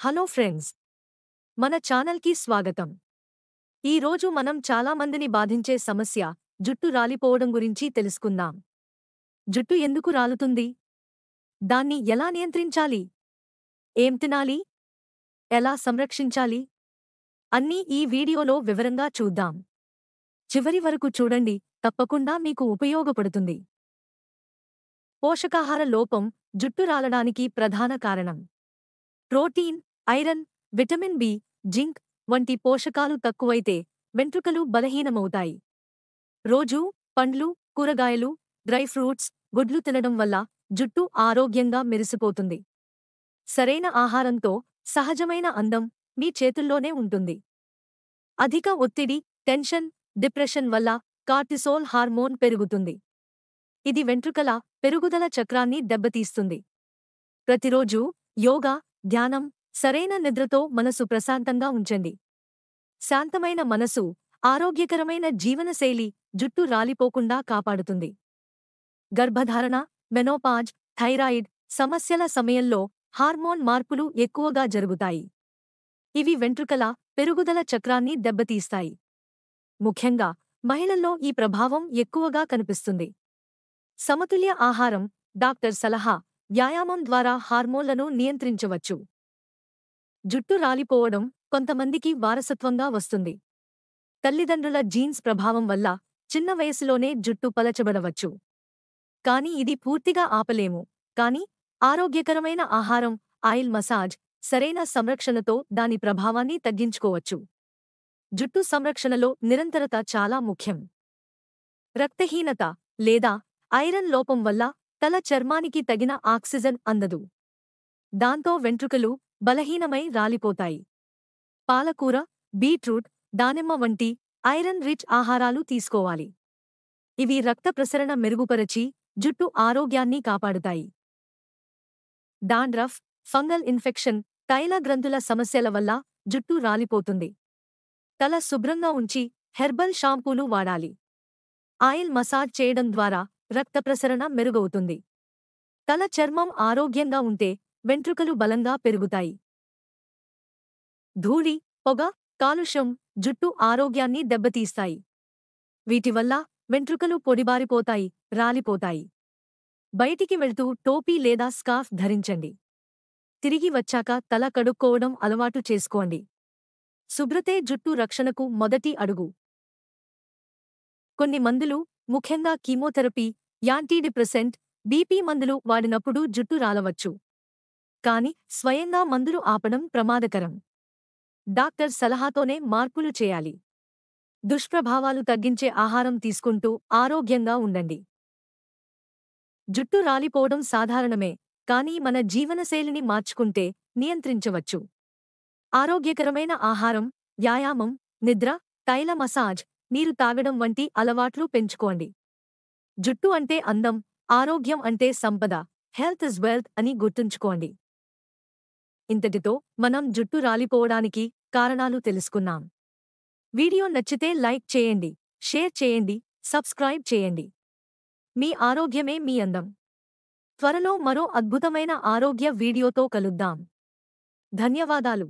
Hello friends, మన ఛానల్కి స్వాగతం. ఈరోజు మనం చాలా మందిని బాధించే సమస్య జుట్టు రాలిపోవడం గురించి తెలుసుకుందాం. జుట్టు ఎందుకు రాలుతుంది? దాన్ని ఎలా నియంత్రించాలి? ఏం తినాలి? ఎలా సంరక్షించాలి? అన్నీ ఈ వీడియోలో వివరంగా చూద్దాం. చివరి వరకు చూడండి, తప్పకుండా మీకు ఉపయోగపడుతుంది. పోషకాహార లోపం జుట్టు రాలడానికి ప్రధాన కారణం. Protein, iron, vitamin B, zinc వంటి పోషకాలు తక్కువైతే వెంట్రుకలు బలహీనమవుతాయి. రోజూ పండ్లు, కూరగాయలు, డ్రై ఫ్రూట్స్, గుడ్లు తినడం వల్ల జుట్టు ఆరోగ్యంగా మెరిసిపోతుంది. సరైన ఆహారంతో సహజమైన అందం మీ చేతుల్లోనే ఉంటుంది. అధిక ఒత్తిడి, టెన్షన్, డిప్రెషన్ వల్ల కార్టిసోల్ హార్మోన్ పెరుగుతుంది. ఇది వెంట్రుకల పెరుగుదల చక్రాన్ని దెబ్బతీస్తుంది. ప్రతిరోజూ యోగా, ధ్యానం, సరైన నిద్రతో మనసు ప్రశాంతంగా ఉంచండి. శాంతమైన మనసు, ఆరోగ్యకరమైన జీవనశైలి జుట్టు రాలిపోకుండా కాపాడుతుంది. గర్భధారణ, మెనోపాజ్, థైరాయిడ్ సమస్యల సమయంలో హార్మోన్ మార్పులు ఎక్కువగా జరుగుతాయి. ఇవి వెంట్రుకల పెరుగుదల చక్రాన్ని దెబ్బతీస్తాయి. ముఖ్యంగా మహిళల్లో ఈ ప్రభావం ఎక్కువగా కనిపిస్తుంది. సమతుల్య ఆహారం, డాక్టర్ సలహా, వ్యాయామం ద్వారా హార్మోన్లను నియంత్రించవచ్చు. జుట్టు రాలిపోవడం కొంతమందికి వారసత్వంగా వస్తుంది. తల్లిదండ్రుల జీన్స్ ప్రభావం వల్ల చిన్న వయసులోనే జుట్టు పలచబడవచ్చు. కానీ ఇది పూర్తిగా ఆపలేము. కానీ ఆరోగ్యకరమైన ఆహారం, ఆయిల్ మసాజ్, సరైన సంరక్షణతో దాని ప్రభావాన్ని తగ్గించుకోవచ్చు. జుట్టు సంరక్షణలో నిరంతరత చాలా ముఖ్యం. రక్తహీనత లేదా ఐరన్ లోపం వల్ల తల చర్మానికి తగిన ఆక్సిజన్ అందదు. దాంతో వెంట్రుకలు బలహీనమై రాలిపోతాయి. పాలకూర, బీట్రూట్, దానిమ్మ వంటి ఐరన్ రిచ్ ఆహారాలు తీసుకోవాలి. ఇవి రక్త ప్రసరణ మెరుగుపరచి జుట్టు ఆరోగ్యాన్ని కాపాడుతాయి. డాండ్రఫ్, ఫంగల్ ఇన్ఫెక్షన్, తైల గ్రంథుల సమస్యల వల్ల జుట్టు రాలిపోతుంది. తల శుభ్రంగా ఉంచి హెర్బల్ షాంపూలు వాడాలి. ఆయిల్ మసాజ్ చేయడం ద్వారా రక్త ప్రసరణ మెరుగవుతుంది. తల చర్మం ఆరోగ్యంగా ఉంటే వెంట్రుకలు బలంగా పెరుగుతాయి. ధూళి, పొగ, కాలుష్యం జుట్టు ఆరోగ్యాన్ని దెబ్బతీస్తాయి. వీటివల్ల వెంట్రుకలు పొడిబారిపోతాయి, రాలిపోతాయి. బయటికి వెళ్తూ టోపీ లేదా స్కార్ఫ్ ధరించండి. తిరిగి వచ్చాక తల కడుక్కోవడం అలవాటు చేసుకోండి. శుభ్రతే జుట్టు రక్షణకు మొదటి అడుగు. కొన్ని మందులు, ముఖ్యంగా కీమోథెరపీ, యాంటీడిప్రెసెంట్, బీపీ మందులు వాడినప్పుడు జుట్టు రాలవచ్చు. కాని స్వయంగా మందులు ఆపడం ప్రమాదకరం. డాక్టర్ సలహాతోనే మార్పులు చేయాలి. దుష్ప్రభావాలు తగ్గించే ఆహారం తీసుకుంటూ ఆరోగ్యంగా ఉండండి. జుట్టు రాలిపోవడం సాధారణమే, కానీ మన జీవనశైలిని మార్చుకుంటే నియంత్రించవచ్చు. ఆరోగ్యకరమైన ఆహారం, వ్యాయామం, నిద్ర, తైల మసాజ్, నీరు తాగడం వంటి అలవాట్లు పెంచుకోండి. జుట్టు అంటే అందం, ఆరోగ్యం అంటే సంపద. హెల్త్ ఇస్ వెల్త్ అని గుర్తుంచుకోండి. ఇంతటితో మనం జుట్టు రాలిపోవడానికి కారణాలు తెలుసుకున్నాం. వీడియో నచ్చితే లైక్ చేయండి, షేర్ చేయండి, సబ్స్క్రైబ్ చేయండి. మీ ఆరోగ్యమే మీ అందం. త్వరలో మరో అద్భుతమైన ఆరోగ్య వీడియోతో కలుద్దాం. ధన్యవాదాలు.